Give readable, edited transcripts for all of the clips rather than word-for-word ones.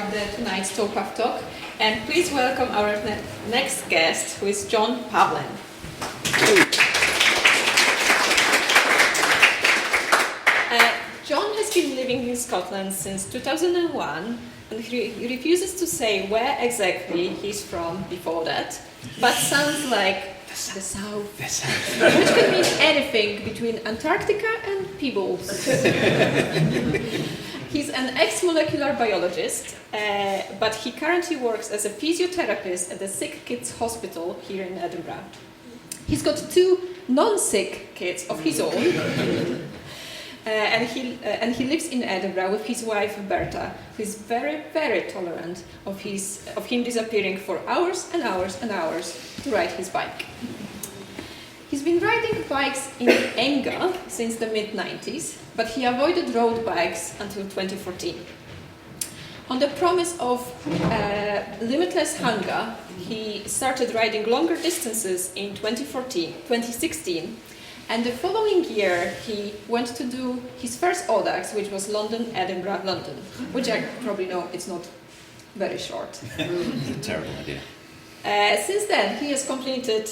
start tonight's Toe Puff Talk. And please welcome our next guest, who is Jon Pavelin. Jon has been living in Scotland since 2001, and he refuses to say where exactly he's from before that, but sounds like the South, which can mean anything between Antarctica and Peebles. He's an ex-molecular biologist, but he currently works as a physiotherapist at the Sick Kids Hospital here in Edinburgh. He's got 2 non-sick kids of his own, and he lives in Edinburgh with his wife Berta, who is very, very tolerant of him disappearing for hours and hours and hours to ride his bike. He's been riding bikes in Enga since the mid-90s, but he avoided road bikes until 2014. On the promise of limitless hunger, he started riding longer distances in 2016, and the following year he went to do his first audax, which was London, Edinburgh, London, which I probably know it's not very short. It's a terrible idea. Since then, he has completed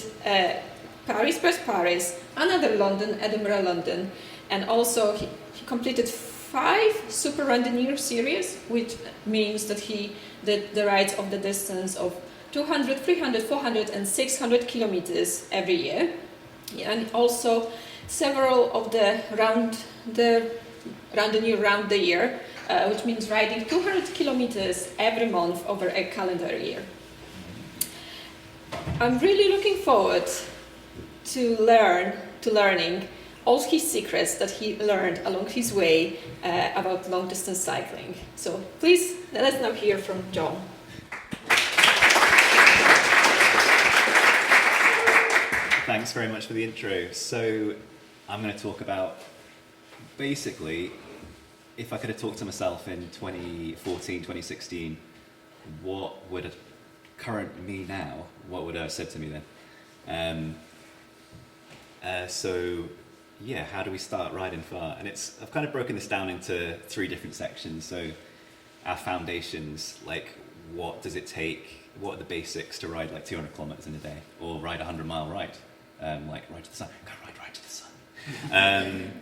Paris plus Paris, another London, Edinburgh, London, and also he completed 5 Super Randonneur series, which means that he did the rides of the distance of 200, 300, 400 and 600 kilometers every year. And also several of the Randonneur round the year, which means riding 200 kilometers every month over a calendar year. I'm really looking forward to learning all his secrets that he learned along his way about long-distance cycling. So please, let us now hear from Jon. Thanks very much for the intro. So I'm going to talk about, basically, if I could have talked to myself in 2014, 2016, what would a current me now, what would I have said to me then? So yeah, how do we start riding far? And I've kind of broken this down into 3 different sections. So our foundations, like what does it take, what are the basics to ride like 200 kilometers in a day, or ride a 100-mile ride, like ride to the sun, go ride to the sun.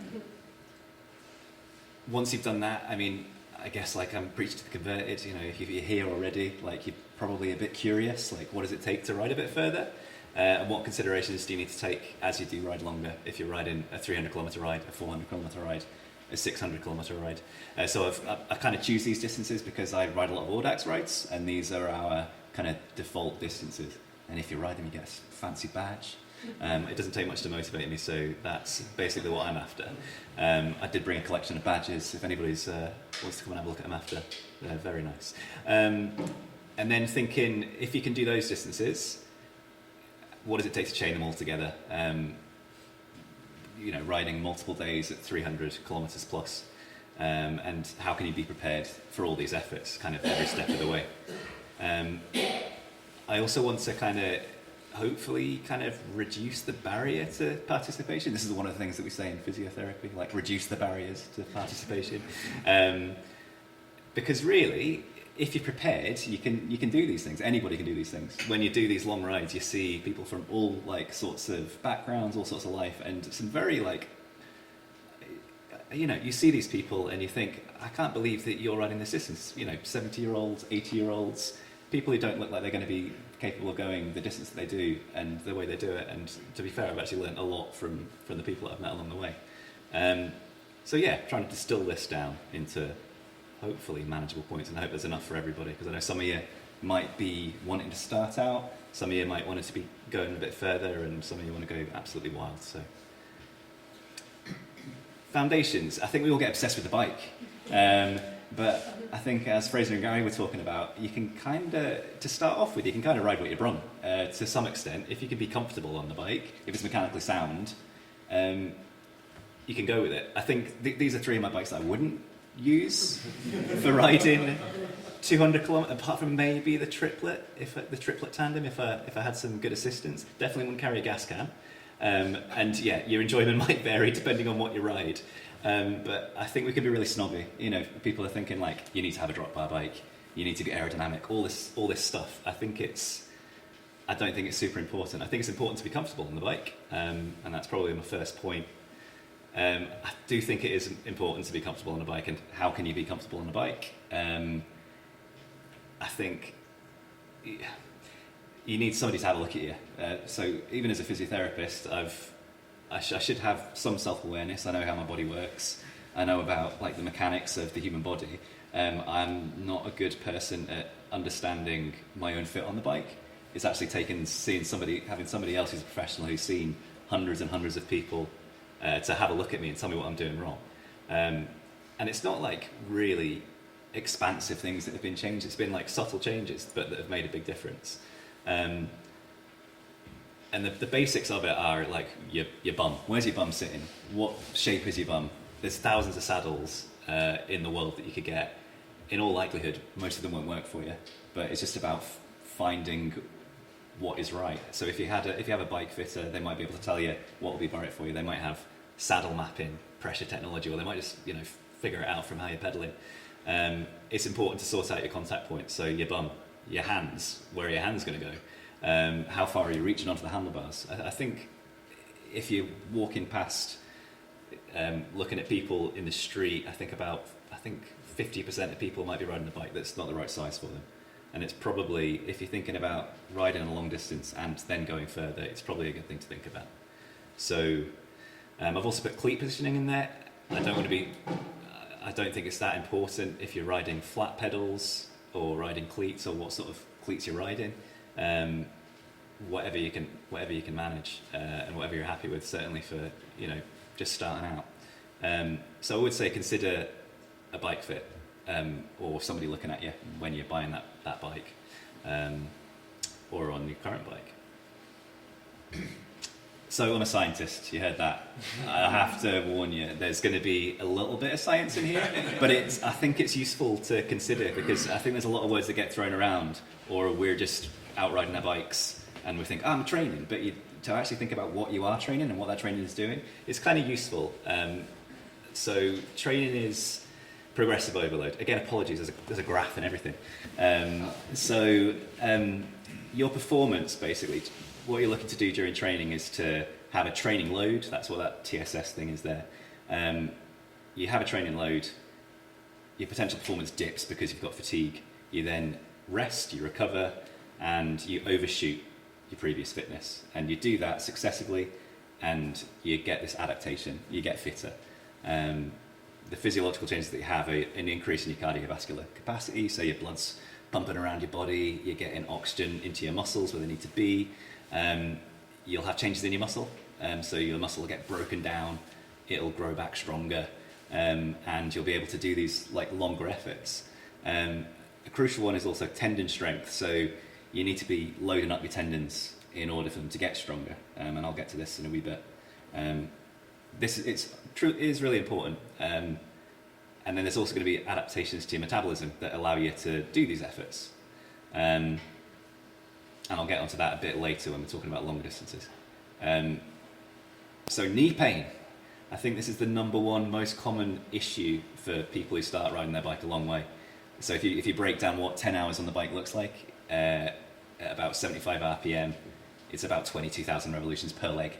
Once you've done that, I mean, I guess like I'm preaching to the converted, you know, if you're here already, like you're probably a bit curious, like what does it take to ride a bit further? And what considerations do you need to take as you do ride longer, if you're riding a 300 kilometer ride, a 400 kilometer ride, a 600 kilometer ride? So I kind of choose these distances because I ride a lot of audax rides, and these are our kind of default distances. And if you ride them, you get a fancy badge. It doesn't take much to motivate me, so that's basically what I'm after. I did bring a collection of badges. If anybody wants to come and have a look at them after, they're very nice. And then thinking, if you can do those distances, what does it take to chain them all together? You know, riding multiple days at 300 kilometers plus, and how can you be prepared for all these efforts, kind of every step of the way? I also want to kind of, hopefully, kind of reduce the barrier to participation. This is one of the things that we say in physiotherapy, like reduce the barriers to participation, because really, if you're prepared, you can do these things. Anybody can do these things. When you do these long rides, you see people from all like sorts of backgrounds, all sorts of life, and some very like, you know, you see these people and you think, I can't believe that you're riding this distance. You know, 70-year-olds, 80-year-olds, people who don't look like they're going to be capable of going the distance that they do and the way they do it. And to be fair, I've actually learned a lot from the people that I've met along the way. So yeah, trying to distill this down into hopefully manageable points, and I hope there's enough for everybody, because I know some of you might be wanting to start out, some of you might want it to be going a bit further, and some of you want to go absolutely wild. So foundations, I think we all get obsessed with the bike, but I think as Fraser and Gary were talking about, you can kind of, to start off with, you can kind of ride what you're on to some extent. If you can be comfortable on the bike, if it's mechanically sound, you can go with it. I think these are 3 of my bikes that I wouldn't use for riding 200 kilometers, apart from maybe the triplet tandem, if I had some good assistance. Definitely wouldn't carry a gas can, and yeah, your enjoyment might vary depending on what you ride, but I think we can be really snobby. You know, people are thinking like, you need to have a drop bar bike, you need to be aerodynamic, all this stuff. I don't think it's super important. I think it's important to be comfortable on the bike, and that's probably my first point. I do think it is important to be comfortable on a bike, and how can you be comfortable on a bike? I think you need somebody to have a look at you. So even as a physiotherapist, I should have some self-awareness. I know how my body works. I know about like the mechanics of the human body. I'm not a good person at understanding my own fit on the bike. It's actually taken having somebody else who's a professional who's seen hundreds and hundreds of people to have a look at me and tell me what I'm doing wrong. And it's not like really expansive things that have been changed. It's been like subtle changes, but that have made a big difference. And the basics of it are like your bum. Where's your bum sitting? What shape is your bum? There's thousands of saddles in the world that you could get. In all likelihood, most of them won't work for you. But it's just about finding what is right. So if you have a bike fitter, they might be able to tell you what will be right for you. They might have saddle mapping, pressure technology, or they might just figure it out from how you're pedaling. It's important to sort out your contact points. So your bum, your hands, where are your hands going to go? How far are you reaching onto the handlebars? I think if you're walking past, looking at people in the street, I think 50% of people might be riding a bike that's not the right size for them. And it's probably, if you're thinking about riding a long distance and then going further, it's probably a good thing to think about. So I've also put cleat positioning in there. I don't think it's that important if you're riding flat pedals or riding cleats, or what sort of cleats you're riding. Whatever you can manage, and whatever you're happy with, certainly for just starting out. So I would say consider a bike fit, or somebody looking at you when you're buying that bike, or on your current bike. So I'm a scientist, you heard that. I have to warn you, there's going to be a little bit of science in here, but I think it's useful to consider, because I think there's a lot of words that get thrown around, or we're just out riding our bikes and we think, I'm training, but to actually think about what you are training and what that training is doing, it's kind of useful. So training is progressive overload. Again, apologies, there's a graph and everything. Your performance, basically, what you're looking to do during training is to have a training load. That's what that TSS thing is there. You have a training load, your potential performance dips because you've got fatigue. You then rest, you recover, and you overshoot your previous fitness. And you do that successively, and you get this adaptation, you get fitter. The physiological changes that you have are an increase in your cardiovascular capacity, so your blood's pumping around your body, you're getting oxygen into your muscles where they need to be. You'll have changes in your muscle, so your muscle will get broken down, it'll grow back stronger, and you'll be able to do these like longer efforts. A crucial one is also tendon strength, so you need to be loading up your tendons in order for them to get stronger, and I'll get to this in a wee bit. It is really important, and then there's also going to be adaptations to your metabolism that allow you to do these efforts. And I'll get onto that a bit later when we're talking about long distances. So knee pain. I think this is the number one most common issue for people who start riding their bike a long way. So if you break down what 10 hours on the bike looks like, at about 75 RPM, it's about 22,000 revolutions per leg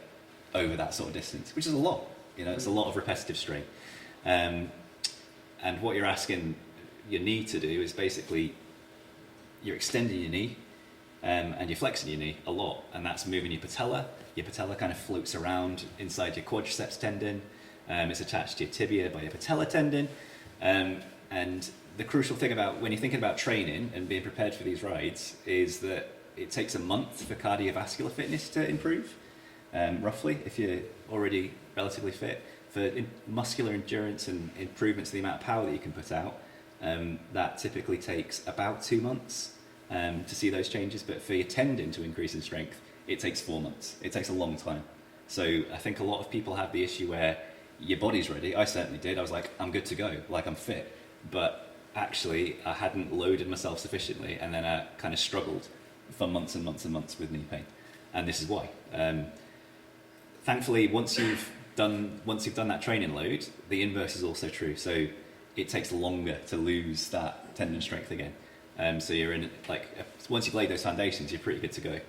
over that sort of distance, which is a lot. It's a lot of repetitive strain. And what you're asking your knee to do is basically you're extending your knee, and you're flexing your knee a lot, and that's moving your patella. Your patella kind of floats around inside your quadriceps tendon. It's attached to your tibia by your patella tendon. And the crucial thing about when you're thinking about training and being prepared for these rides is that it takes a month for cardiovascular fitness to improve, roughly, if you're already relatively fit. For muscular endurance and improvements to the amount of power that you can put out, that typically takes about 2 months to see those changes. But for your tendon to increase in strength, it takes 4 months. It takes a long time. So I think a lot of people have the issue where your body's ready. I certainly did. I was like, I'm good to go, like I'm fit. But actually, I hadn't loaded myself sufficiently, and then I kind of struggled for months and months and months with knee pain. And this is why. Thankfully, once you've done that training load, the inverse is also true. So it takes longer to lose that tendon strength again. So you're in once you've laid those foundations, you're pretty good to go.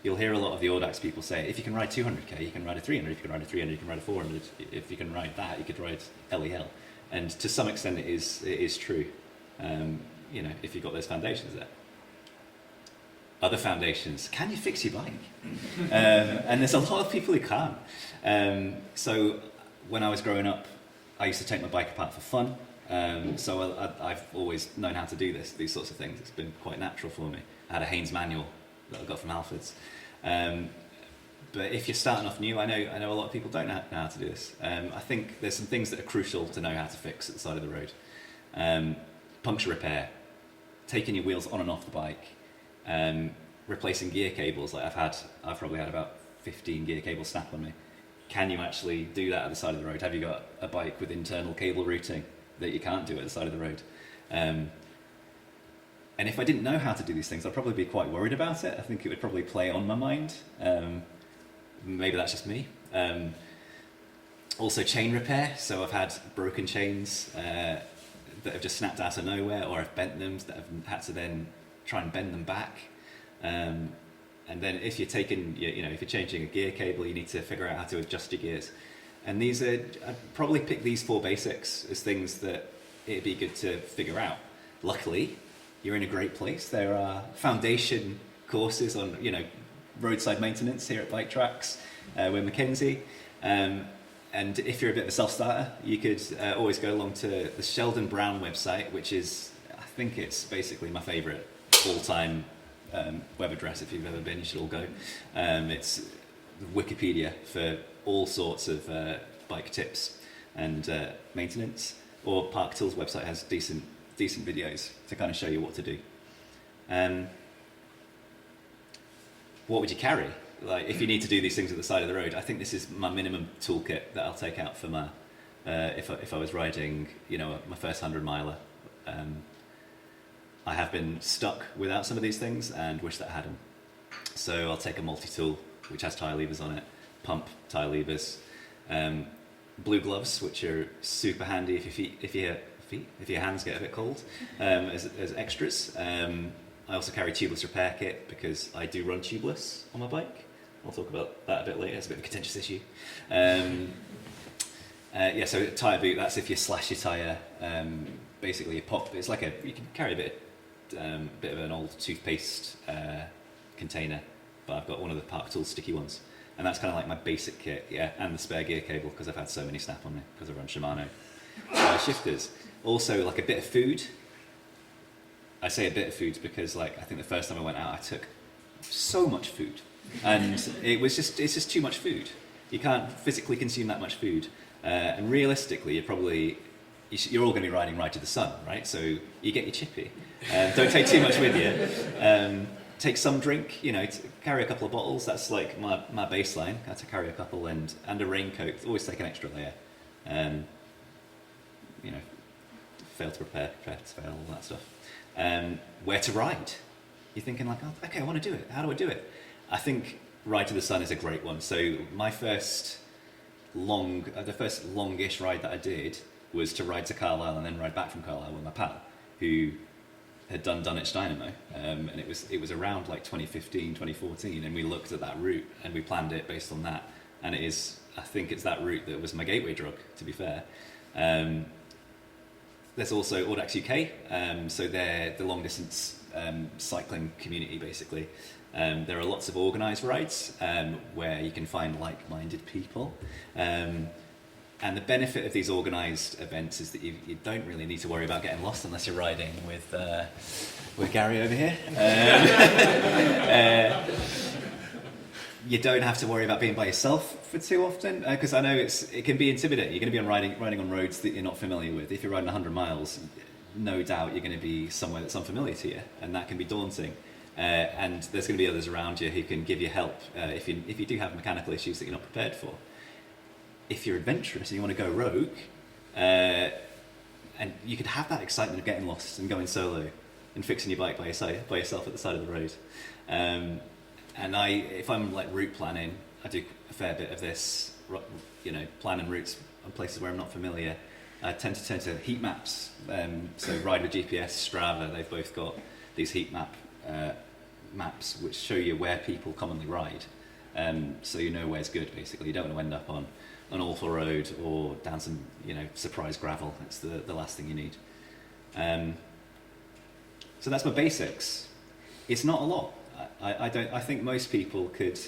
You'll hear a lot of the audax people say, if you can ride 200k, you can ride a 300. If you can ride a 300, you can ride a 400. If you can ride that, you could ride LEL. And to some extent, it is true. If you've got those foundations there. Other foundations, can you fix your bike? And there's a lot of people who can't. So when I was growing up, I used to take my bike apart for fun. So I've always known how to do these sorts of things. It's been quite natural for me. I had a Haynes manual that I got from Alfred's. But if you're starting off new, I know a lot of people don't know how to do this. I think there's some things that are crucial to know how to fix at the side of the road. Puncture repair, taking your wheels on and off the bike, replacing gear cables. I've probably had about 15 gear cables snap on me. Can you actually do that at the side of the road? Have you got a bike with internal cable routing that you can't do at the side of the road? And if I didn't know how to do these things, I'd probably be quite worried about it. I think it would probably play on my mind. Maybe that's just me. Also chain repair. So I've had broken chains that have just snapped out of nowhere, or I've bent them, that I've had to then try and bend them back. And then if you're if you're changing a gear cable, you need to figure out how to adjust your gears. And I'd probably pick these 4 basics as things that it'd be good to figure out. Luckily, you're in a great place. There are foundation courses on, roadside maintenance here at Bike Tracks with Mackenzie. And if you're a bit of a self-starter, you could always go along to the Sheldon Brown website, which is, I think it's basically my favourite all-time web address. If you've ever been, you should all go. It's Wikipedia for all sorts of bike tips and maintenance. Or Park Tools website has decent videos to kind of show you what to do. What would you carry? Like, if you need to do these things at the side of the road, I think this is my minimum toolkit that I'll take out for my if I was riding, my first 100 miler. I have been stuck without some of these things and wish that I had them. So I'll take a multi-tool which has tyre levers on it, pump tyre levers, blue gloves which are super handy if your hands get a bit cold, as extras. I also carry tubeless repair kit because I do run tubeless on my bike. I'll talk about that a bit later. It's a bit of a contentious issue. So tyre boot, that's if you slash your tyre, basically you pop. It's like you can carry a bit of an old toothpaste container, but I've got one of the Park Tools sticky ones. And that's kind of like my basic kit, and the spare gear cable because I've had so many snap on me because I run Shimano shifters. Also, like a bit of food. I say a bit of food because, I think the first time I went out, I took so much food, and it's just too much food. You can't physically consume that much food, and realistically, you're all going to be riding right to the sun, right? So you get your chippy. Don't take too much with you. Take some drink, carry a couple of bottles. That's like my baseline. I have to carry a couple and a raincoat. Always take an extra layer. Fail to prepare to fail, all that stuff. Where to ride? You're thinking okay, I want to do it. How do I do it? I think Ride to the Sun is a great one. So my first the first longish ride that I did was to ride to Carlisle and then ride back from Carlisle with my pal, who had done Dunwich Dynamo, and it was around 2015, 2014, and we looked at that route and we planned it based on that, and I think it's that route that was my gateway drug, to be fair. There's also Audax UK, so they're the long distance cycling community basically. There are lots of organised rides where you can find like-minded people. And the benefit of these organised events is that you don't really need to worry about getting lost unless you're riding with Gary over here. You don't have to worry about being by yourself for too often, because I know it can be intimidating. You're going to be riding on roads that you're not familiar with. If you're riding 100 miles, no doubt you're going to be somewhere that's unfamiliar to you, and that can be daunting. And there's going to be others around you who can give you help if you do have mechanical issues that you're not prepared for. If you're adventurous and you want to go rogue, and you could have that excitement of getting lost and going solo and fixing your bike by yourself at the side of the road. And if I'm route planning, I do a fair bit of this, planning routes on places where I'm not familiar. I tend to turn to heat maps. So Ride with GPS, Strava, they've both got these heat maps which show you where people commonly ride. So you know where's good, basically. You don't want to end up on an awful road or down some, surprise gravel. That's the last thing you need. So that's my basics. It's not a lot. I think most people could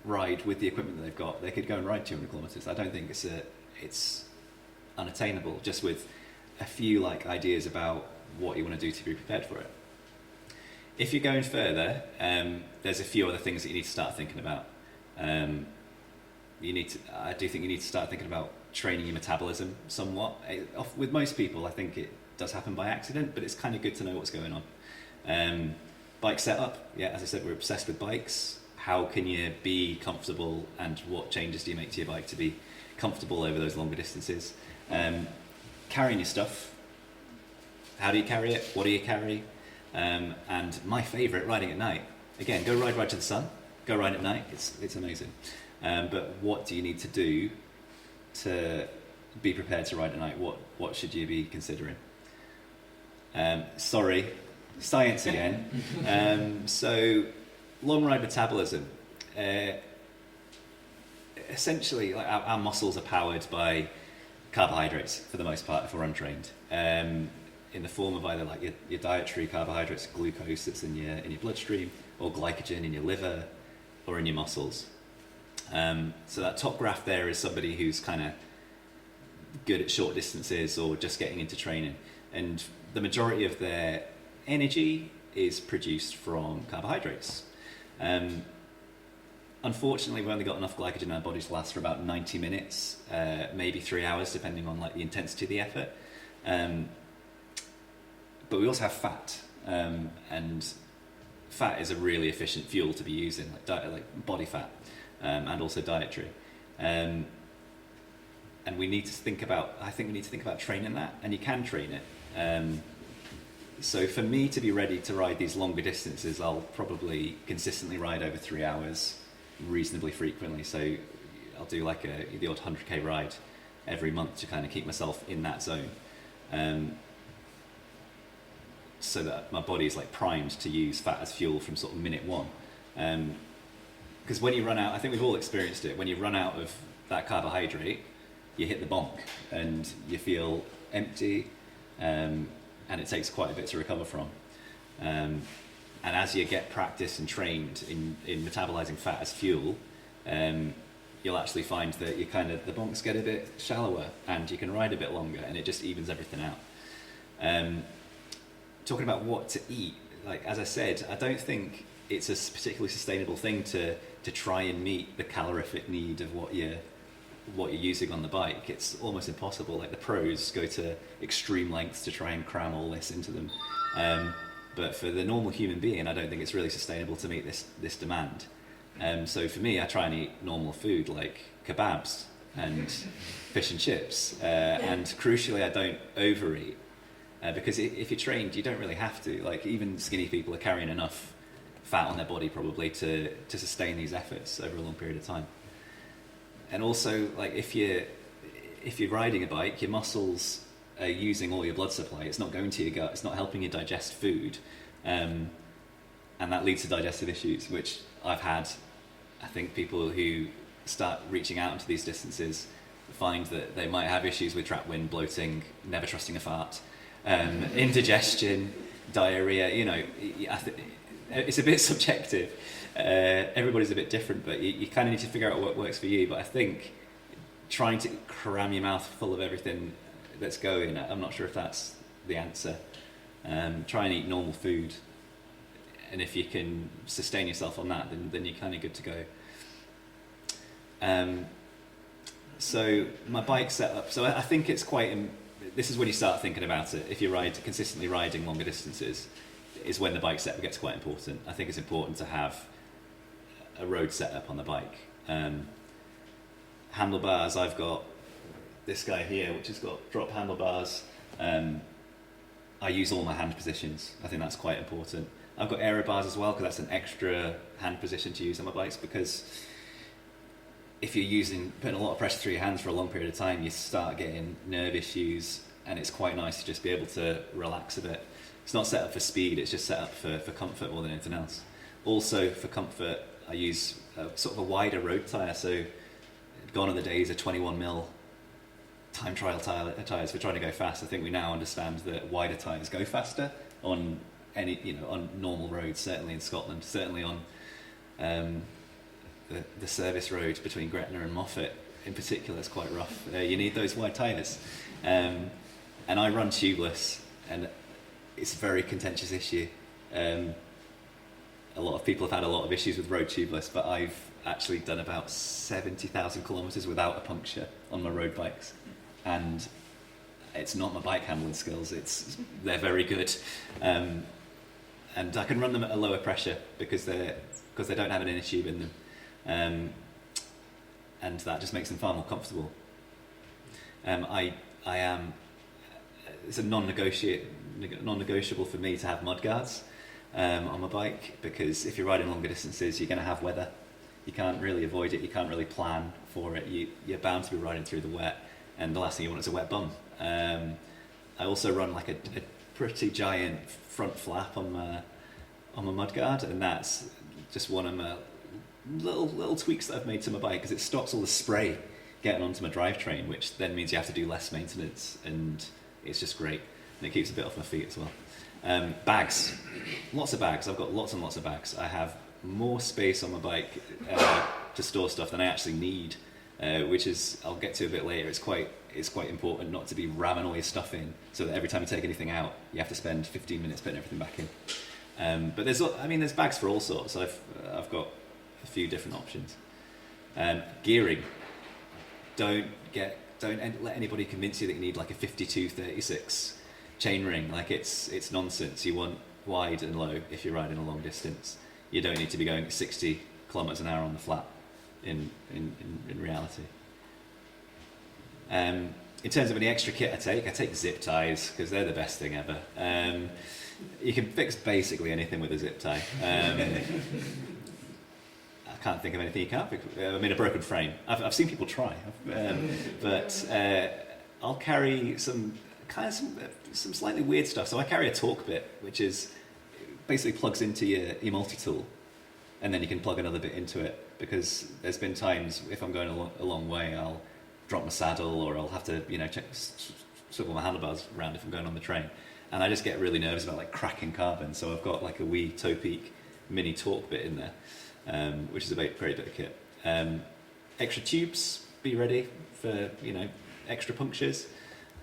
ride with the equipment that they've got. They could go and ride 200 kilometers. I don't think it's unattainable, just with a few ideas about what you want to do to be prepared for it. If you're going further, there's a few other things that you need to start thinking about. I do think you need to start thinking about training your metabolism somewhat. With most people, I think it does happen by accident, but it's kind of good to know what's going on. Bike setup, as I said, we're obsessed with bikes. How can you be comfortable, and what changes do you make to your bike to be comfortable over those longer distances? Carrying your stuff. How do you carry it? What do you carry? And my favourite, riding at night. Again, go ride to the sun. Go ride at night. It's amazing. But what do you need to do to be prepared to ride at night? What should you be considering? Sorry, science again. So, long ride metabolism. Essentially, our muscles are powered by carbohydrates for the most part if we're untrained. In the form of either your dietary carbohydrates, glucose that's in your bloodstream, or glycogen in your liver, or in your muscles. So that top graph there is somebody who's kind of good at short distances or just getting into training, and the majority of their energy is produced from carbohydrates. Unfortunately, we've only got enough glycogen in our bodies to last for about 90 minutes, maybe 3 hours, depending on the intensity of the effort. But we also have fat, and fat is a really efficient fuel to be using, like body fat, and also dietary. And we need to think about, training that, and you can train it. So for me to be ready to ride these longer distances, I'll probably consistently ride over 3 hours reasonably frequently. So I'll do the odd 100k ride every month to kind of keep myself in that zone. So that my body is primed to use fat as fuel from sort of minute one. Because when you run out, I think we've all experienced it, when you run out of that carbohydrate, you hit the bonk and you feel empty, and it takes quite a bit to recover from. And as you get practiced and trained in metabolizing fat as fuel, you'll actually find that the bonks get a bit shallower and you can ride a bit longer, and it just evens everything out. Talking about what to eat, as I said, I don't think it's a particularly sustainable thing to try and meet the calorific need of what you're using on the bike. It's almost impossible. The pros go to extreme lengths to try and cram all this into them. But for the normal human being, I don't think it's really sustainable to meet this demand. So for me, I try and eat normal food like kebabs and fish and chips. And crucially, I don't overeat. Because if you're trained, you don't really have to. Even skinny people are carrying enough fat on their body probably to sustain these efforts over a long period of time. And also, if you're riding a bike, your muscles are using all your blood supply. It's not going to your gut. It's not helping you digest food, and that leads to digestive issues, which I've had. I think people who start reaching out into these distances find that they might have issues with trapped wind, bloating, never trusting a fart. Indigestion, diarrhea, it's a bit subjective. Everybody's a bit different, but you kind of need to figure out what works for you. But I think trying to cram your mouth full of everything that's going, I'm not sure if that's the answer. Try and eat normal food, and if you can sustain yourself on that, then you're kind of good to go. So my bike setup, so I think it's quite... This is when you start thinking about it. If you're consistently riding longer distances, is when the bike setup gets quite important. I think it's important to have a road setup on the bike. Handlebars, I've got this guy here, which has got drop handlebars. I use all my hand positions. I think that's quite important. I've got aero bars as well, because that's an extra hand position to use on my bikes, because if you're putting a lot of pressure through your hands for a long period of time, you start getting nerve issues, and it's quite nice to just be able to relax a bit. It's not set up for speed, it's just set up for comfort more than anything else. Also, for comfort, I use sort of a wider road tyre, so gone are the days of 21mm time trial tyres for trying to go fast. I think we now understand that wider tyres go faster on on normal roads, certainly in Scotland, certainly on the service road between Gretna and Moffat in particular is quite rough. You need those wide tyres. And I run tubeless, and it's a very contentious issue. A lot of people have had a lot of issues with road tubeless, but I've actually done about 70,000 kilometres without a puncture on my road bikes. And it's not my bike handling skills, they're very good. And I can run them at a lower pressure because they don't have an inner tube in them. And that just makes them far more comfortable. It's a non-negotiable for me to have mudguards on my bike, because if you're riding longer distances, you're going to have weather. You can't really avoid it, you can't really plan for it. You're bound to be riding through the wet, and the last thing you want is a wet bum. I also run like a pretty giant front flap on my mudguard, and that's just one of my little tweaks that I've made to my bike, because it stops all the spray getting onto my drivetrain, which then means you have to do less maintenance, and it's just great, and it keeps a bit off my feet as well. Bags, lots of bags. I've got lots and lots of bags. I have more space on my bike to store stuff than I actually need, which is, I'll get to a bit later. It's quite important not to be ramming all your stuff in, so that every time you take anything out, you have to spend 15 minutes putting everything back in. But there's bags for all sorts. I've got a few different options. Gearing. Don't let anybody convince you that you need like a 52-36 chain ring. Like it's nonsense. You want wide and low if you're riding a long distance. You don't need to be going at 60 kilometers an hour on the flat in reality. In terms of any extra kit I take zip ties, because they're the best thing ever. You can fix basically anything with a zip tie. I can't think of anything you can't fix. I mean, a broken frame. I've seen people try, but I'll carry some slightly weird stuff. So I carry a torque bit, which is basically plugs into your multi-tool, and then you can plug another bit into it, because there's been times if I'm going a long way, I'll drop my saddle, or I'll have to swivel my handlebars around if I'm going on the train, and I just get really nervous about like cracking carbon. So I've got like a wee toe peak mini torque bit in there, which is a great bit of kit. Extra tubes, be ready for extra punctures.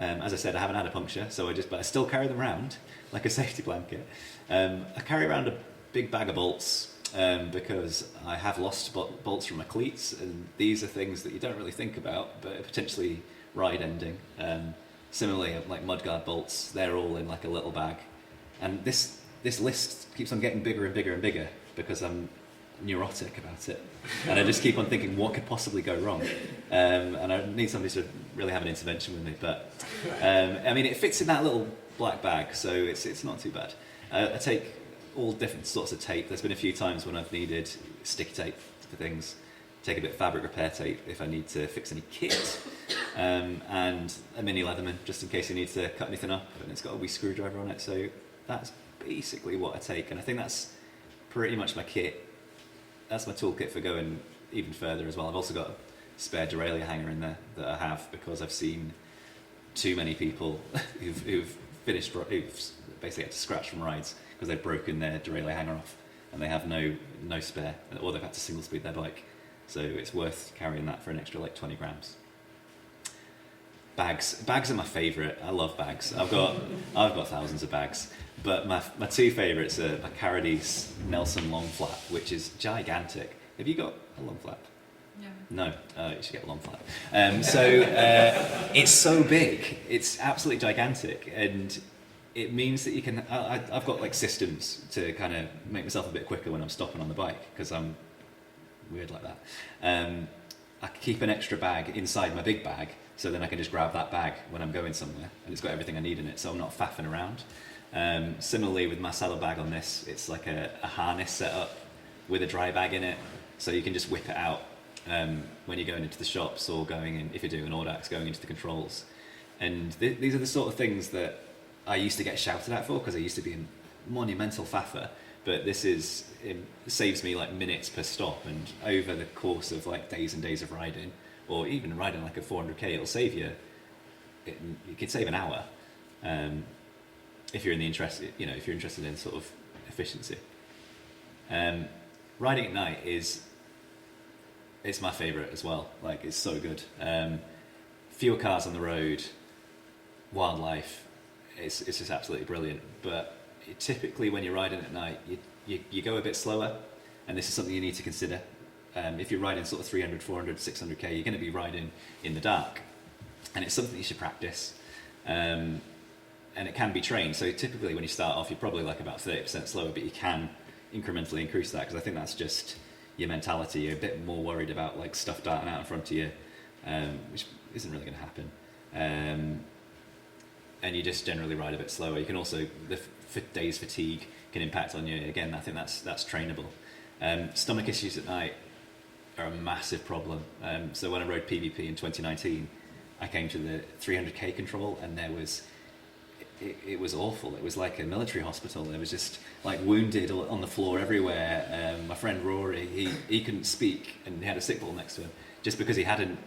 As I said, I haven't had a puncture, but I still carry them around like a safety blanket. I carry around a big bag of bolts because I have lost bolts from my cleats, and these are things that you don't really think about, but potentially ride ending. Similarly, like mudguard bolts, they're all in like a little bag, and this list keeps on getting bigger and bigger and bigger because I'm neurotic about it, and I just keep on thinking what could possibly go wrong, and I need somebody to really have an intervention with me. But I mean, it fits in that little black bag, so it's not too bad. I take all different sorts of tape. There's been a few times when I've needed sticky tape for things. Take a bit of fabric repair tape if I need to fix any kit, and a mini Leatherman just in case I need to cut anything up, and it's got a wee screwdriver on it. So that's basically what I take, and I think that's pretty much my kit. That's my toolkit for going even further as well. I've also got a spare derailleur hanger in there that I have because I've seen too many people who've basically had to scratch from rides because they've broken their derailleur hanger off and they have no spare, or they've had to single speed their bike. So it's worth carrying that for an extra like 20 grams. Bags are my favourite. I love bags. I've got thousands of bags, but my two favourites are my Carady's Nelson long flap, which is gigantic. Have you got a long flap? No, you should get a long flap. It's so big, it's absolutely gigantic, and it means that you can. I've got like systems to kind of make myself a bit quicker when I'm stopping on the bike because I'm weird like that. I keep an extra bag inside my big bag, so then I can just grab that bag when I'm going somewhere, and it's got everything I need in it, so I'm not faffing around. Similarly with my saddlebag on this, it's like a harness set up with a dry bag in it, so you can just whip it out when you're going into the shops or going in, if you're doing an audax, going into the controls. And these are the sort of things that I used to get shouted at for, because I used to be a monumental faffer. But it saves me like minutes per stop, and over the course of like days and days of riding, or even riding like a 400k, it'll save you. You could save an hour if you're if you're interested in sort of efficiency. Riding at night it's my favourite as well. Like, it's so good. Fewer cars on the road, wildlife. It's just absolutely brilliant. But typically when you're riding at night, you go a bit slower, and this is something you need to consider. If you're riding sort of 300, 400, 600k, you're going to be riding in the dark, and it's something you should practice. And it can be trained. So typically when you start off, you're probably like about 30% slower, but you can incrementally increase that, because I think that's just your mentality. You're a bit more worried about like stuff darting out in front of you, which isn't really going to happen. And you just generally ride a bit slower. You can also, the day's fatigue can impact on you. Again, I think that's trainable. Stomach issues at night are a massive problem. So when I rode PvP in 2019, I came to the 300k control, and it was awful. It was like a military hospital. There was just like wounded on the floor everywhere. My friend Rory, he couldn't speak, and he had a sick ball next to him, just because he hadn't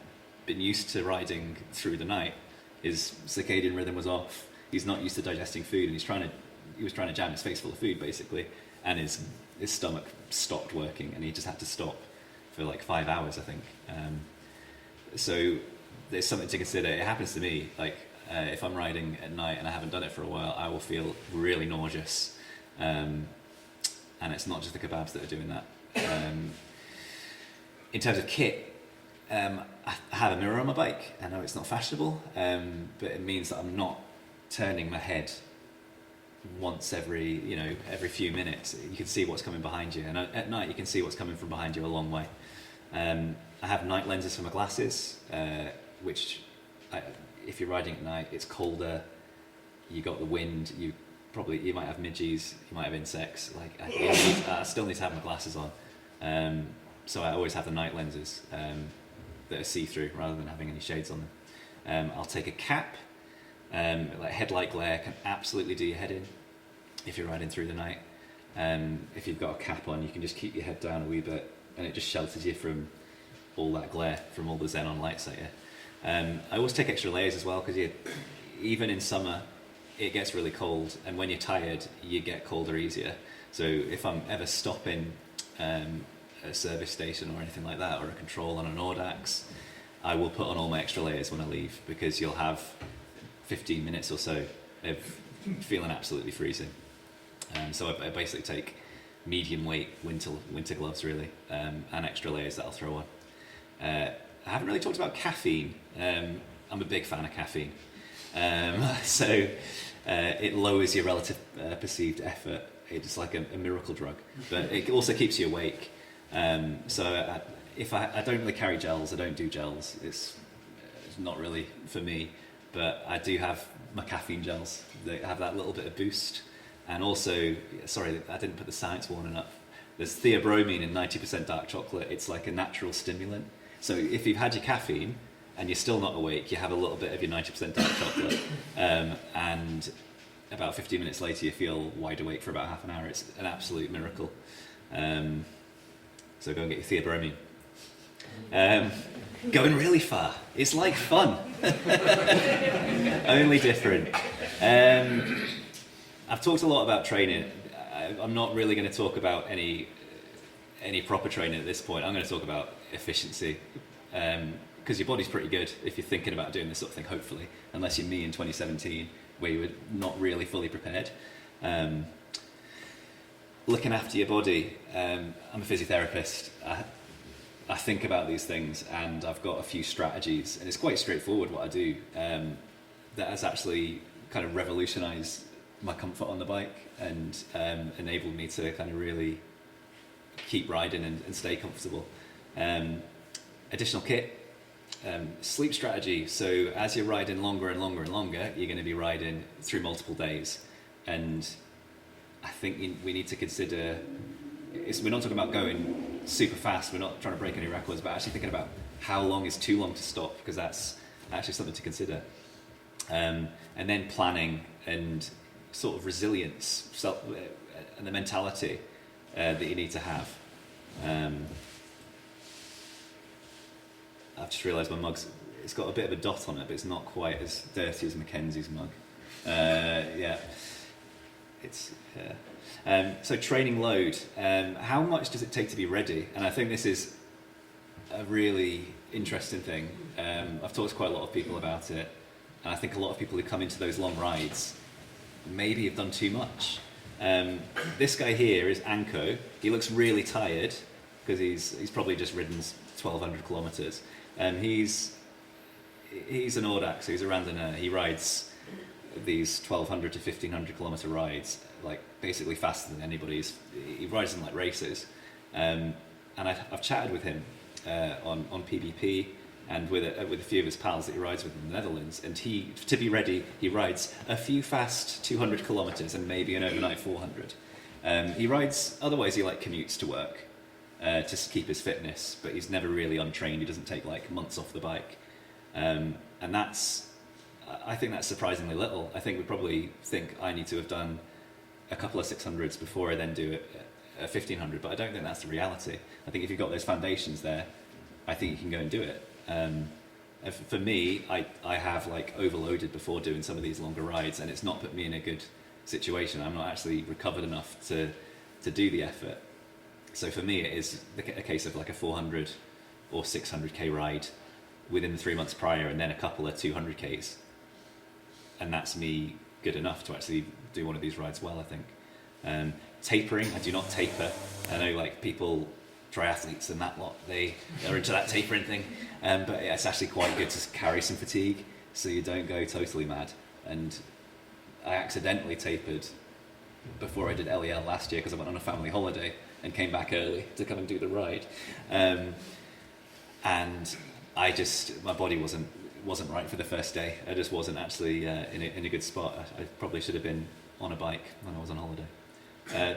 been used to riding through the night. His circadian rhythm was off. He's not used to digesting food, and he was trying to jam his face full of food basically, and his stomach stopped working, and he just had to stop for like 5 hours, I think. So there's something to consider. It happens to me, like if I'm riding at night and I haven't done it for a while, I will feel really nauseous, and it's not just the kebabs that are doing that. In terms of kit, I have a mirror on my bike. I know it's not fashionable, but it means that I'm not turning my head once every few minutes. You can see what's coming behind you, and at night you can see what's coming from behind you a long way. I have night lenses for my glasses, which if you're riding at night, it's colder, you got the wind, you might have midges, you might have insects. Like I still need to have my glasses on, so I always have the night lenses that are see-through rather than having any shades on them. I'll take a cap. Like headlight glare can absolutely do your head in if you're riding through the night. If you've got a cap on, you can just keep your head down a wee bit, and it just shelters you from all that glare from all the xenon lights at you. I always take extra layers as well, because even in summer it gets really cold, and when you're tired you get colder easier. So if I'm ever stopping a service station or anything like that, or a control on an audax, I will put on all my extra layers when I leave, because you'll have 15 minutes or so of feeling absolutely freezing. So I basically take medium weight winter gloves really, and extra layers that I'll throw on. I haven't really talked about caffeine. I'm a big fan of caffeine. So it lowers your relative perceived effort. It's like a miracle drug, but it also keeps you awake. So I don't really carry gels. I don't do gels. It's not really for me. But I do have my caffeine gels. They have that little bit of boost. And also, sorry, I didn't put the science warning up. There's theobromine in 90% dark chocolate. It's like a natural stimulant. So if you've had your caffeine and you're still not awake, you have a little bit of your 90% dark chocolate. And about 15 minutes later, you feel wide awake for about half an hour. It's an absolute miracle. So go and get your theobromine. Going really far. It's like fun. Only different. I've talked a lot about training. I'm not really going to talk about any proper training at this point. I'm going to talk about efficiency, because your body's pretty good if you're thinking about doing this sort of thing, hopefully, unless you're me in 2017 where you were not really fully prepared. Looking after your body, I'm a physiotherapist. I think about these things, and I've got a few strategies, and it's quite straightforward what I do, that has actually kind of revolutionised my comfort on the bike, and enabled me to kind of really keep riding and stay comfortable. Additional kit, sleep strategy. So as you're riding longer and longer and longer, you're going to be riding through multiple days, and I think we need to consider, we're not talking about going super fast. We're not trying to break any records, but actually thinking about how long is too long to stop, because that's actually something to consider. And then planning and sort of resilience, and the mentality that you need to have. I've just realised my mug's, it's got a bit of a dot on it, but it's not quite as dirty as Mackenzie's mug. Yeah. It's, so training load, how much does it take to be ready? And I think this is a really interesting thing. I've talked to quite a lot of people about it, and I think a lot of people who come into those long rides maybe have done too much. This guy here is Anko. He looks really tired because he's probably just ridden 1,200 kilometres. He's an audaxer, he's a randonneur. He rides these 1,200 to 1,500 kilometre rides, like basically faster than anybody. He rides in like races. And I've chatted with him on PBP and with a few of his pals that he rides with in the Netherlands. And to be ready, he rides a few fast 200 kilometres and maybe an overnight 400. He rides, otherwise he like commutes to work to keep his fitness, but he's never really untrained. He doesn't take like months off the bike. And I think that's surprisingly little. I think we probably think I need to have done a couple of 600s before I then do a 1,500, but I don't think that's the reality. I think if you've got those foundations there, I think you can go and do it. For me, I have like overloaded before doing some of these longer rides, and it's not put me in a good situation. I'm not actually recovered enough to do the effort. So for me, it is a case of like a 400 or 600k ride within the 3 months prior, and then a couple of 200ks, and that's me good enough to actually do one of these rides well, I think. Tapering, I do not taper. I know like people, triathletes and that lot, they're into that tapering thing, but it's actually quite good to carry some fatigue so you don't go totally mad. And I accidentally tapered before I did LEL last year because I went on a family holiday and came back early to come and do the ride. And my body wasn't right for the first day. I just wasn't actually in a good spot. I probably should have been on a bike when I was on holiday.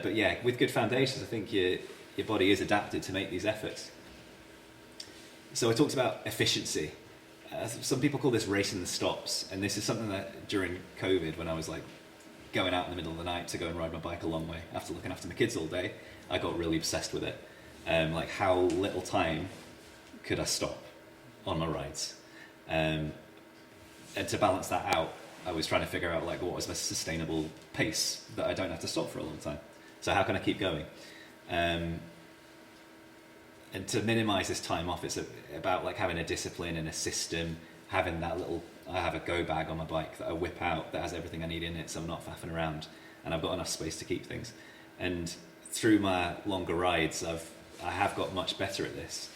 But yeah, with good foundations, I think your body is adapted to make these efforts. So I talked about efficiency. Some people call this racing the stops, and this is something that during COVID, when I was like going out in the middle of the night to go and ride my bike a long way after looking after my kids all day, I got really obsessed with it. Like how little time could I stop on my rides? And to balance that out, I was trying to figure out like what was the sustainable pace that I don't have to stop for a long time. So how can I keep going? And to minimize this time off, it's about like having a discipline and a system, having that I have a go bag on my bike that I whip out that has everything I need in it, so I'm not faffing around, and I've got enough space to keep things. And through my longer rides, I have got much better at this,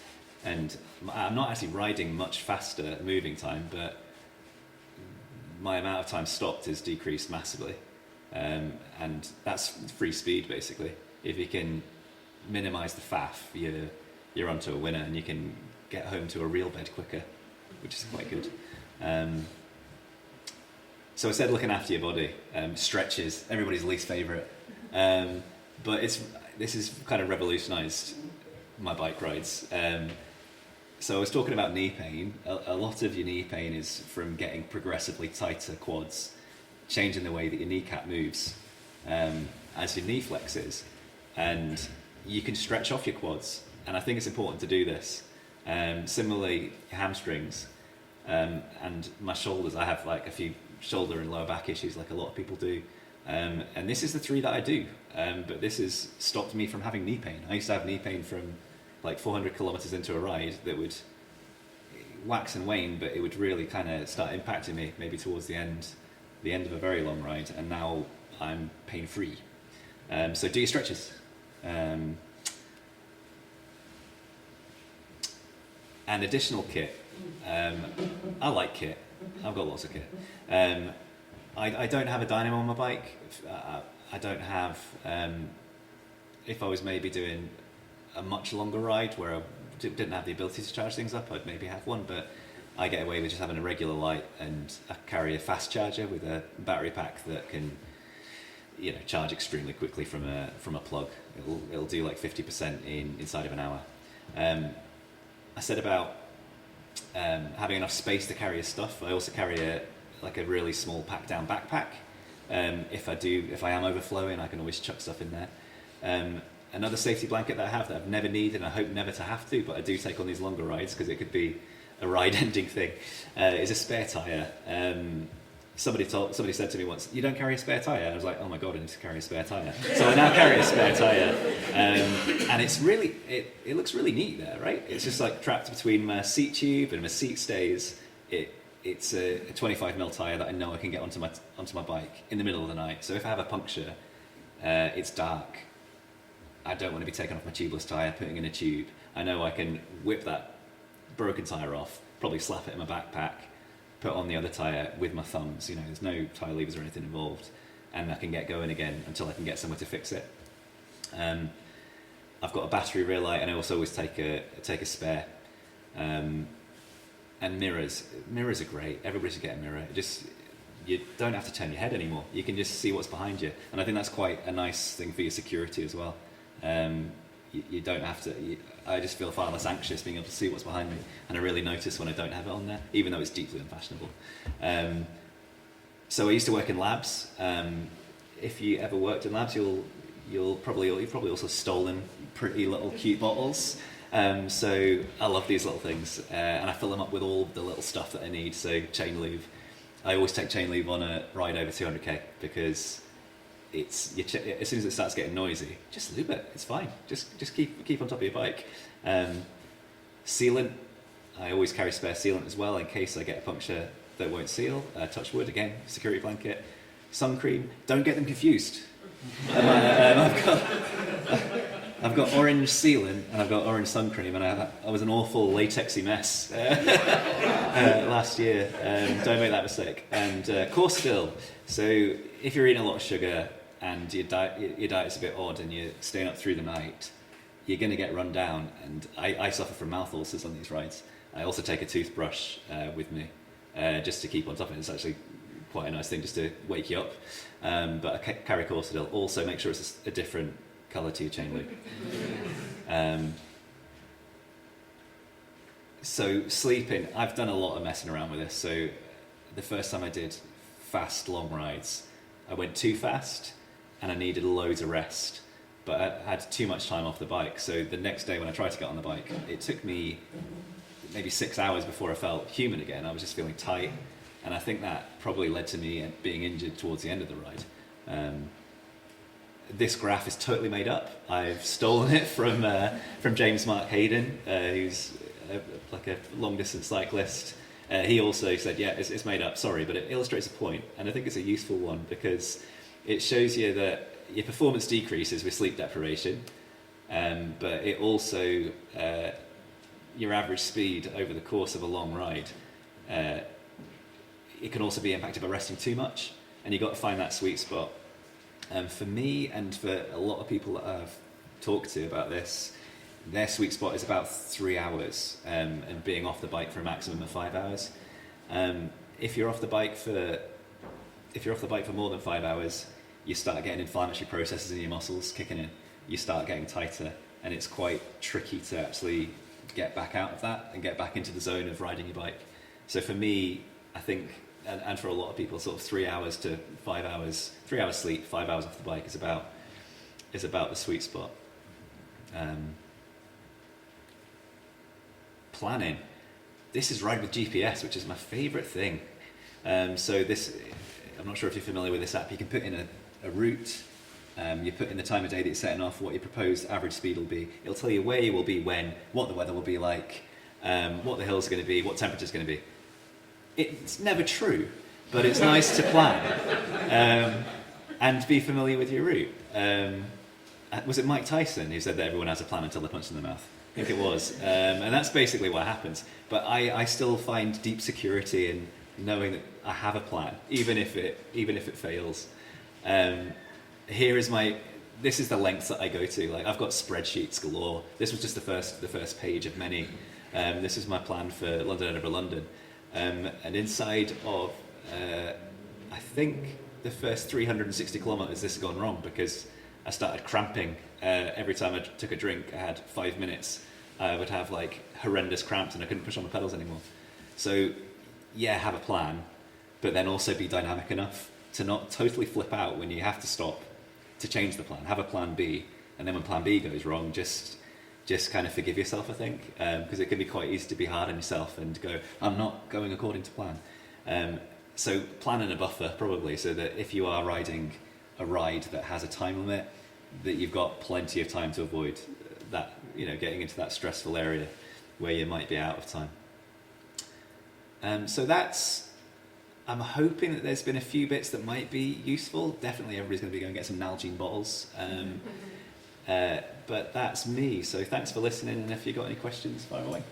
and I'm not actually riding much faster moving time, but my amount of time stopped is decreased massively, and that's free speed basically. If you can minimize the faff, you're onto a winner, and you can get home to a real bed quicker, which is quite good. So I said looking after your body, stretches, everybody's least favourite, but this has kind of revolutionised my bike rides. So I was talking about knee pain. A lot of your knee pain is from getting progressively tighter quads, changing the way that your kneecap moves as your knee flexes, and you can stretch off your quads, and I think it's important to do this. Similarly, your hamstrings and my shoulders. I have like a few shoulder and lower back issues like a lot of people do, and this is the three that I do, but this has stopped me from having knee pain. I used to have knee pain from like 400 kilometers into a ride that would wax and wane, but it would really kind of start impacting me maybe towards the end of a very long ride, and now I'm pain free. So do your stretches. And additional kit. I like kit. I've got lots of kit. I don't have a dynamo on my bike. I don't have, if I was maybe doing a much longer ride where I didn't have the ability to charge things up, I'd maybe have one, but I get away with just having a regular light, and I carry a fast charger with a battery pack that can charge extremely quickly from a plug. It'll do like 50% inside of an hour. I said about having enough space to carry your stuff. I also carry a really small pack down backpack. If I am overflowing, I can always chuck stuff in there. Another safety blanket that I have that I've never needed, and I hope never to have to, but I do take on these longer rides because it could be a ride-ending thing, is a spare tyre. Somebody said to me once, "You don't carry a spare tyre?" I was like, "Oh my god, I need to carry a spare tyre." So I now carry a spare tyre, and it's really it looks really neat there, right? It's just like trapped between my seat tube and my seat stays. It's a 25mm tyre that I know I can get onto my bike in the middle of the night. So if I have a puncture, it's dark, I don't want to be taking off my tubeless tyre, putting in a tube. I know I can whip that broken tyre off, probably slap it in my backpack, put on the other tyre with my thumbs. There's no tyre levers or anything involved, and I can get going again until I can get somewhere to fix it. I've got a battery rear light, and I also always take a spare. And mirrors are great. Everybody should get a mirror. You don't have to turn your head anymore. You can just see what's behind you, and I think that's quite a nice thing for your security as well. You don't have to. I just feel far less anxious being able to see what's behind me, and I really notice when I don't have it on there, even though it's deeply unfashionable. So I used to work in labs. If you ever worked in labs, you've probably also stolen pretty little cute bottles. So I love these little things, and I fill them up with all the little stuff that I need. So chain lube. I always take chain lube on a ride over 200k because as soon as it starts getting noisy, just lube it. It's fine. Just keep on top of your bike. Sealant. I always carry spare sealant as well in case I get a puncture that won't seal. Touch wood again. Security blanket. Sun cream. Don't get them confused. I've got orange sealant and I've got orange sun cream, and I was an awful latexy mess last year. Don't make that mistake. And Corstill. So if you're eating a lot of sugar and your diet's a bit odd and you're staying up through the night, you're going to get run down. And I suffer from mouth ulcers on these rides. I also take a toothbrush with me just to keep on top of it. It's actually quite a nice thing just to wake you up. But I carry Corstill. Also make sure it's a different colour to your chain lube. So sleeping, I've done a lot of messing around with this. So the first time I did fast long rides, I went too fast and I needed loads of rest, but I had too much time off the bike. So the next day when I tried to get on the bike, it took me maybe 6 hours before I felt human again. I was just feeling tight, and I think that probably led to me being injured towards the end of the ride. This graph is totally made up. I've stolen it from James Mark Hayden, who's like a long-distance cyclist. He also said, yeah, it's made up, sorry, but it illustrates a point, and I think it's a useful one because it shows you that your performance decreases with sleep deprivation, but it also, your average speed over the course of a long ride, it can also be impacted by resting too much, and you've got to find that sweet spot. For me and for a lot of people that I've talked to about this, their sweet spot is about 3 hours, and being off the bike for a maximum of 5 hours. If you're off the bike for more than 5 hours, you start getting inflammatory processes in your muscles kicking in. You start getting tighter, and it's quite tricky to actually get back out of that and get back into the zone of riding your bike. So for me, I think, and for a lot of people, sort of 3 hours to 5 hours, 3 hours sleep, 5 hours off the bike is about the sweet spot. Planning. This is Ride with GPS, which is my favourite thing. So this, I'm not sure if you're familiar with this app. You can put in a route. You put in the time of day that you're setting off, what your proposed average speed will be. It'll tell you where you will be when, what the weather will be like, what the hills are going to be, what temperature's going to be. It's never true, but it's nice to plan and be familiar with your route. Was it Mike Tyson who said that everyone has a plan until they're punched in the mouth? I think it was. And that's basically what happens. But I still find deep security in knowing that I have a plan, even if it fails. This is the lengths that I go to. Like, I've got spreadsheets galore. This was just the first page of many. This is my plan for London, Edinburgh, London. And inside of, I think the first 360 kilometers, this has gone wrong because I started cramping. Every time I took a drink, I had 5 minutes. I would have like horrendous cramps and I couldn't push on the pedals anymore. So yeah, have a plan, but then also be dynamic enough to not totally flip out when you have to stop to change the plan. Have a plan B, and then when plan B goes wrong, just kind of forgive yourself, I think, because it can be quite easy to be hard on yourself and go, I'm not going according to plan. So plan in a buffer, probably, so that if you are riding a ride that has a time limit, that you've got plenty of time to avoid that, getting into that stressful area where you might be out of time. So I'm hoping that there's been a few bits that might be useful. Definitely everybody's going to be going to get some Nalgene bottles. But that's me. So thanks for listening. And if you've got any questions, fire away.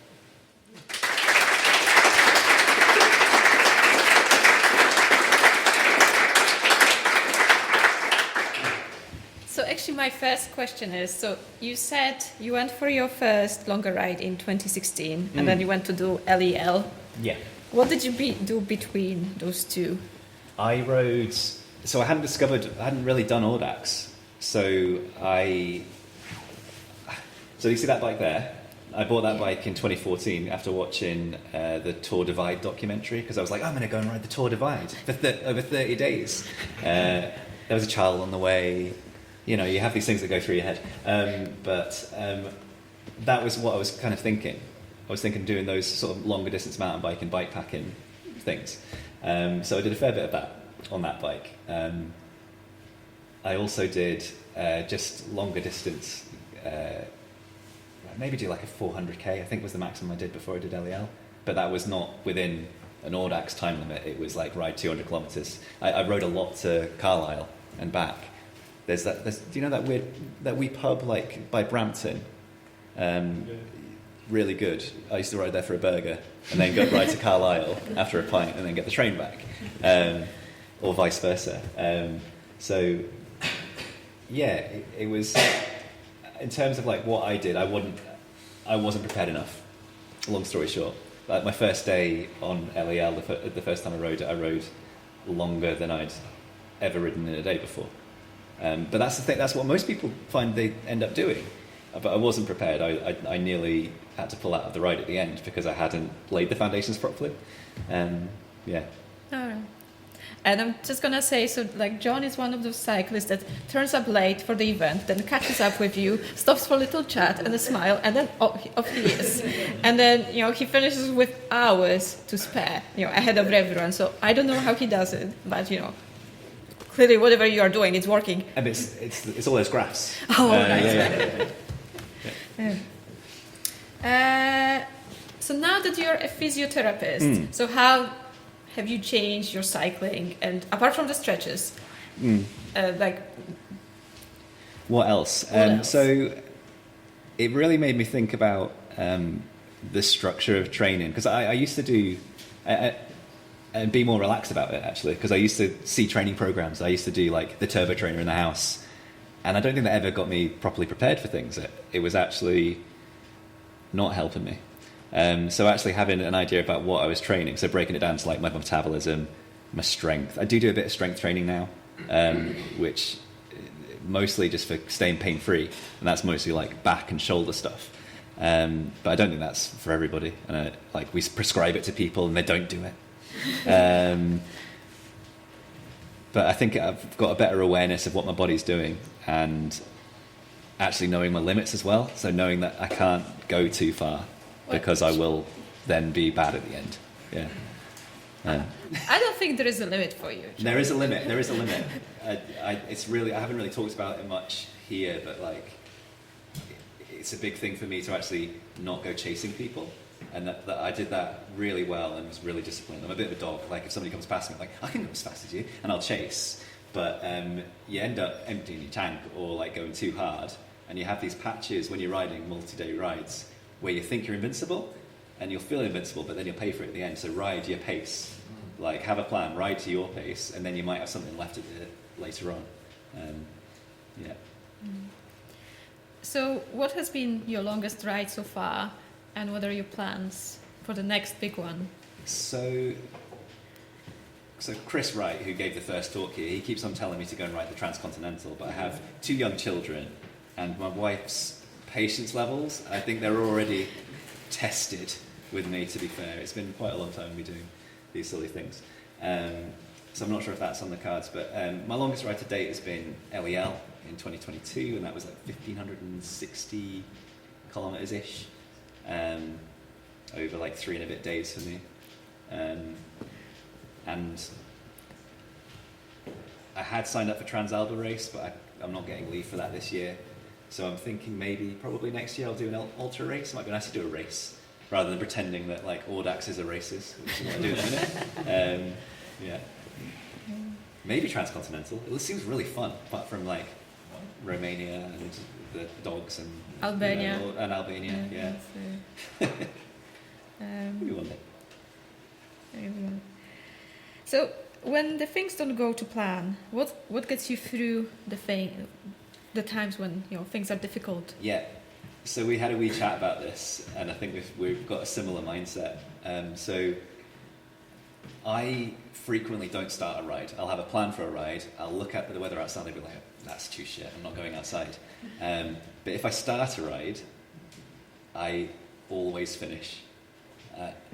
So actually my first question is, so you said you went for your first longer ride in 2016 and then you went to do LEL. Yeah. What did you do between those two? I hadn't really done audax. So you see that bike there? I bought that bike in 2014 after watching the Tour Divide documentary, because I was like, I'm going to go and ride the Tour Divide for over 30 days. There was a child on the way. You have these things that go through your head. But that was what I was kind of thinking. I was thinking doing those sort of longer distance mountain bike and bike packing things. So I did a fair bit of that on that bike. I also did just longer distance, maybe do like a 400k, I think was the maximum I did before I did LEL. But that was not within an audax time limit. It was like ride 200 kilometers. I rode a lot to Carlisle and back. Do you know that wee pub like by Brampton? Really good. I used to ride there for a burger and then go ride to Carlisle after a pint and then get the train back, or vice versa. So yeah, it was, in terms of like what I did, I wasn't prepared enough. Long story short, like my first day on LEL, the first time I rode longer than I'd ever ridden in a day before. But that's the thing. That's what most people find they end up doing. But I wasn't prepared. I nearly had to pull out of the ride at the end because I hadn't laid the foundations properly. Yeah. All right. And I'm just going to say, so like Jon is one of those cyclists that turns up late for the event, then catches up with you, stops for a little chat and a smile, and then off he is. And then, he finishes with hours to spare, ahead of everyone. So I don't know how he does it, but, clearly whatever you are doing, it's working. And it's all those graphs. Oh, right. Yeah. So now that you're a physiotherapist, so how have you changed your cycling? And apart from the stretches, what else? So it really made me think about the structure of training, because I used to do and be more relaxed about it, actually, because I used to see training programs. I used to do like the turbo trainer in the house, and I don't think that ever got me properly prepared for things. It was actually not helping me. So actually having an idea about what I was training, so breaking it down to like my metabolism, my strength. I do a bit of strength training now, which mostly just for staying pain-free, and that's mostly like back and shoulder stuff. But I don't think that's for everybody. And we prescribe it to people and they don't do it. But I think I've got a better awareness of what my body's doing, and actually knowing my limits as well. So knowing that I can't go too far because I will then be bad at the end. Yeah. I don't think there is a limit for you. There is a limit. There is a limit. I haven't really talked about it much here, but it's a big thing for me to actually not go chasing people. And that I did that really well and was really disciplined. I'm a bit of a dog. Like if somebody comes past me, I'm like, I can go as fast as you, and I'll chase. But you end up emptying your tank or like going too hard, and you have these patches when you're riding multi-day rides where you think you're invincible, and you'll feel invincible, but then you'll pay for it at the end. So ride your pace. Like have a plan, ride to your pace, and then you might have something left later on. Yeah. So what has been your longest ride so far? And what are your plans for the next big one? So so Chris Wright, who gave the first talk here, he keeps on telling me to go and ride the Transcontinental, but I have 2 young children, and my wife's patience levels, I think they're already tested with me, to be fair. It's been quite a long time we doing these silly things. So I'm not sure if that's on the cards, but my longest ride to date has been LEL in 2022, and that was like 1,560 kilometres-ish, over like 3 and a bit days for me. And I had signed up for Transalba race, but I'm not getting leave for that this year. So I'm thinking probably next year I'll do an ultra race. It might be nice to do a race, rather than pretending that like audaxers are races, which is what I do at the minute. Yeah. Maybe Transcontinental. It seems really fun, apart from like Romania and the dogs and Albania. And Albania, yeah. Maybe one day. So when the things don't go to plan, what gets you through the times when things are difficult? Yeah. So we had a wee chat about this, and I think we've got a similar mindset. So I frequently don't start a ride. I'll have a plan for a ride. I'll look at the weather outside and be like, that's too shit, I'm not going outside. But if I start a ride, I always finish.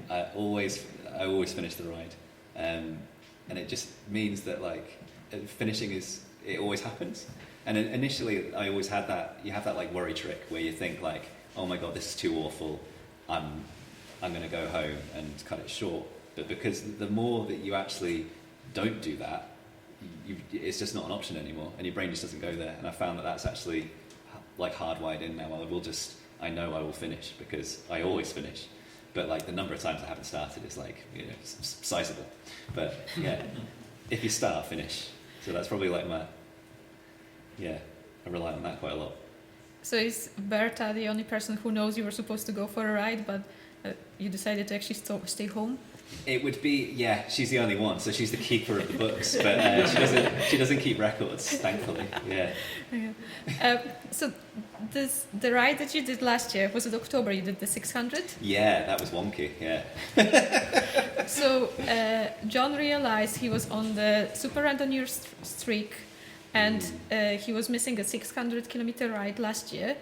I always finish the ride. And it just means that like finishing it always happens. And initially I always had that, you have that like worry trick where you think like, oh my God, this is too awful. I'm going to go home and cut it short. But because the more that you actually don't do that, it's just not an option anymore, and your brain just doesn't go there. And I found that that's actually like hardwired in now. I know I will finish because I always finish. But like the number of times I haven't started is like sizable. But yeah, if you start, finish. So that's probably like I rely on that quite a lot. So is Berta the only person who knows you were supposed to go for a ride, but you decided to actually stay home? It would be, she's the only one, so she's the keeper of the books, but she doesn't keep records, thankfully. Yeah. So the ride that you did last year, was it October? You did the 600? Yeah, that was wonky. Yeah. So John realized he was on the super randonneur streak, and he was missing a 600-kilometer ride last year.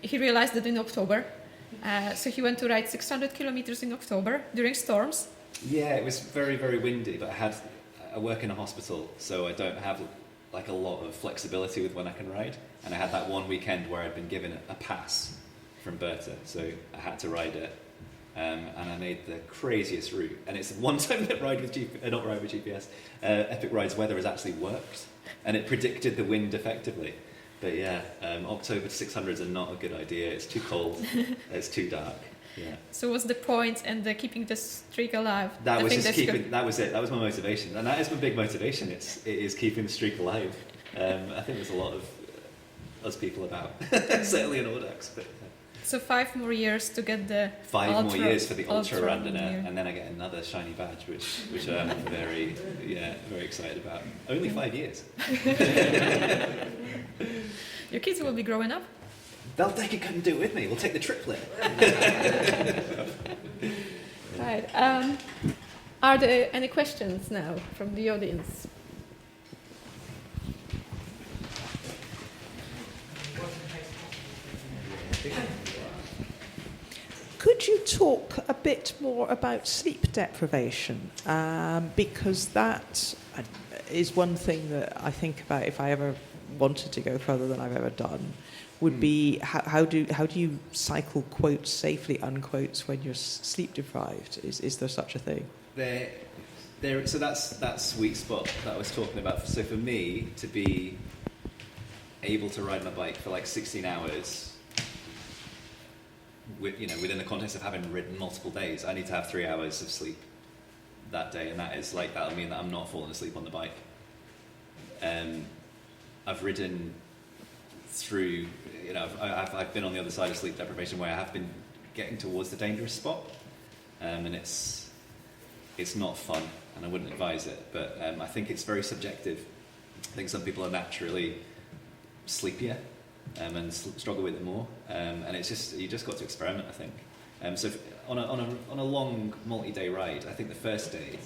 He realized that in October. So he went to ride 600 kilometers in October during storms. Yeah, it was very, very windy, but I work in a hospital, so I don't have like a lot of flexibility with when I can ride. And I had that one weekend where I'd been given a pass from Berta, so I had to ride it. And I made the craziest route. And it's one time that not ride with GPS, Epic Ride's weather has actually worked, and it predicted the wind effectively. But yeah, October 600s are not a good idea. It's too cold. It's too dark. Yeah. So what's the point and keeping the streak alive? That was just keeping. That was it. That was my motivation, and that is my big motivation. It is keeping the streak alive. I think there's a lot of us people about, certainly in Audax. But so 5 more years to get the 5 more years for the ultra randonneur, and then I get another shiny badge, which I'm very excited about. Only 5 years. Your kids will be growing up. They can come and do it with me. We'll take the triplet. Right. Are there any questions now from the audience? Could you talk a bit more about sleep deprivation? Because that is one thing that I think about if I ever wanted to go further than I've ever done, would be how do you cycle quotes safely, unquotes, when you're sleep deprived? Is there such a thing? So that's that sweet spot that I was talking about. So for me to be able to ride my bike for like 16 hours, within the context of having ridden multiple days, I need to have 3 hours of sleep that day, and that'll mean that I'm not falling asleep on the bike. I've ridden through, I've been on the other side of sleep deprivation where I have been getting towards the dangerous spot, and it's not fun, and I wouldn't advise it. But I think it's very subjective. I think some people are naturally sleepier and struggle with it more, and it's just you just got to experiment, I think. So on a long multi-day ride, I think the first day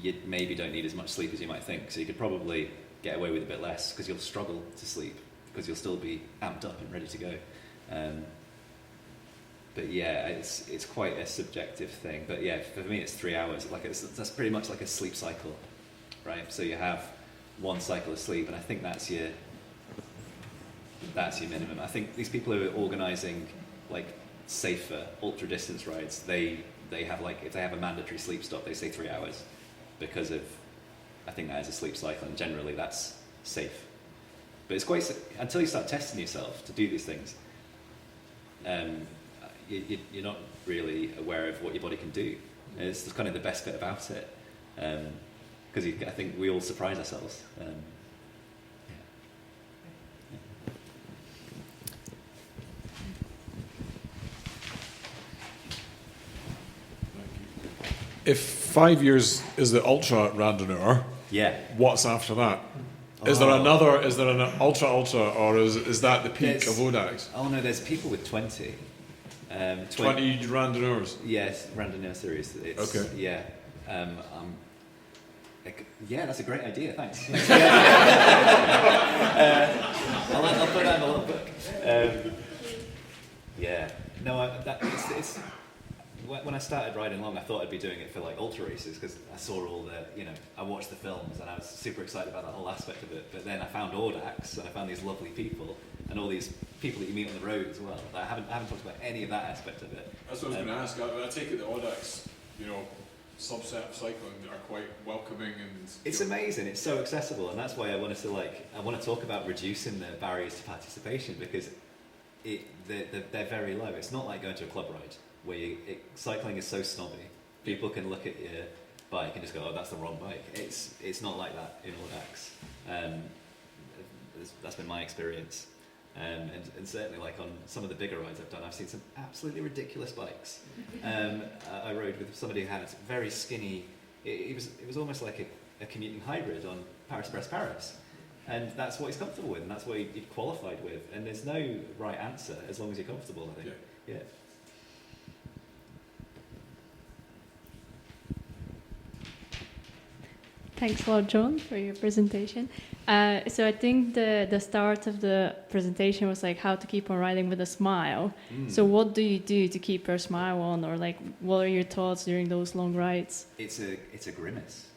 you maybe don't need as much sleep as you might think. So you could probably get away with a bit less because you'll struggle to sleep because you'll still be amped up and ready to go. But yeah, it's quite a subjective thing. But yeah, for me it's 3 hours. That's pretty much like a sleep cycle, right? So you have one cycle of sleep, and I think that's your minimum. I think these people who are organising like safer ultra distance rides, they have like, if they have a mandatory sleep stop, they say 3 hours because of, I think that is a sleep cycle, and generally that's safe. But it's quite, until you start testing yourself to do these things, you're not really aware of what your body can do. It's kind of the best bit about it, because I think we all surprise ourselves. If 5 years is the ultra randonneur, what's after that? Is there an ultra, or is that the peak of audax? Oh no, there's people with 20. 20 randonneurs? Yes, randonneur series. Okay. Yeah. Yeah, that's a great idea, thanks. I'll put that in a little book. Yeah. No, it's when I started riding along, I thought I'd be doing it for like ultra races because I saw all the, I watched the films and I was super excited about that whole aspect of it. But then I found audax and I found these lovely people and all these people that you meet on the road as well. I haven't talked about any of that aspect of it. That's what I was going to ask. I take it the audax, subset of cycling are quite welcoming and... It's amazing. It's so accessible, and that's why I want to talk about reducing the barriers to participation because they're very low. It's not like going to a club ride where cycling is so snobby. People can look at your bike and just go, "Oh, that's the wrong bike." It's not like that in audax. That's been my experience. And certainly, like on some of the bigger rides I've done, I've seen some absolutely ridiculous bikes. I rode with somebody who had a very skinny. It was almost like a commuting hybrid on Paris-Brest-Paris, and that's what he's comfortable with, and that's what he qualified with. And there's no right answer as long as you're comfortable. I think. Yeah. Thanks a lot, Jon, for your presentation. So I think the start of the presentation was like how to keep on riding with a smile. So what do you do to keep your smile on, or like what are your thoughts during those long rides? It's a grimace.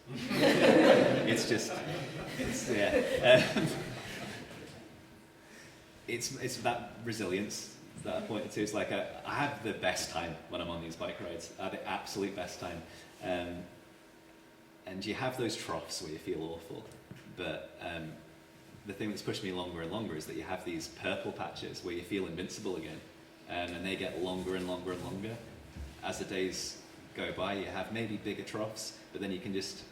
It's that resilience that I pointed to. It's like I have the best time when I'm on these bike rides. I have the absolute best time. And you have those troughs where you feel awful, but the thing that's pushed me longer and longer is that you have these purple patches where you feel invincible again, and they get longer and longer and longer. As the days go by, you have maybe bigger troughs, but then you can just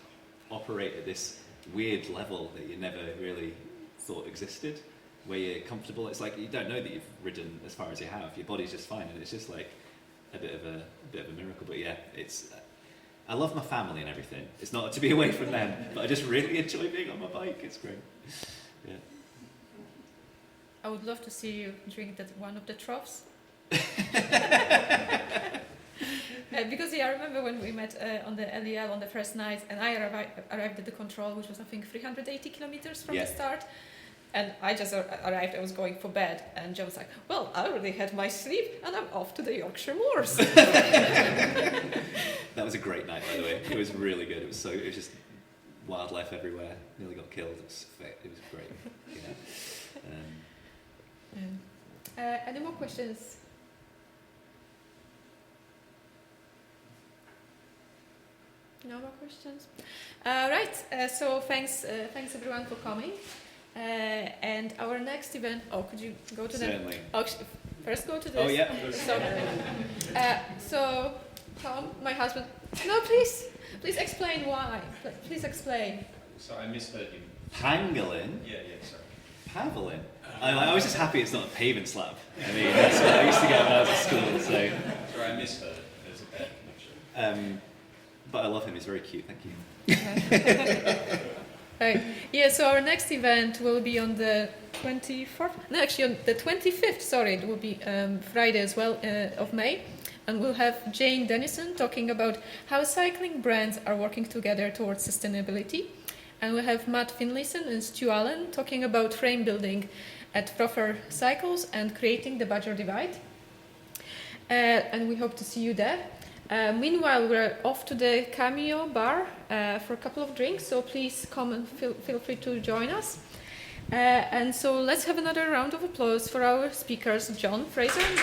operate at this weird level that you never really thought existed, where you're comfortable. It's like you don't know that you've ridden as far as you have. Your body's just fine, and it's just like a bit of a miracle. But yeah, I love my family and everything. It's not to be away from them, but I just really enjoy being on my bike. It's great. Yeah. I would love to see you drink one of the troughs. Because I remember when we met on the LEL on the first night, and I arrived at the control, which was I think 380 kilometers from the start. And I just arrived, I was going for bed, and Jon was like, "Well, I already had my sleep, and I'm off to the Yorkshire Moors." That was a great night, by the way. It was really good. It was just wildlife everywhere. Nearly got killed. It was great. Any more questions? No more questions? Right. So thanks everyone for coming. And our next event. Oh, could you go to Certainly. First go to this. Oh yeah. So Tom, my husband. No, please explain why. Please explain. Sorry, I misheard you. Pangolin. Yeah, sorry. Pavelin. I was just happy it's not a paving slab. I mean, that's what I used to get when I was at school. So. Sorry, I misheard. There's a bad connection. But I love him. He's very cute. Thank you. Right. Yeah. So our next event will be on the 24th. No, actually on the 25th. Sorry, it will be Friday as well of May. And we'll have Jane Dennison talking about how cycling brands are working together towards sustainability. And we'll have Matt Finlayson and Stu Allen talking about frame building at Proper Cycles and creating the Badger Divide. And we hope to see you there. Meanwhile, we're off to the Cameo bar for a couple of drinks, so please come and feel free to join us. And so let's have another round of applause for our speakers, John, Fraser, and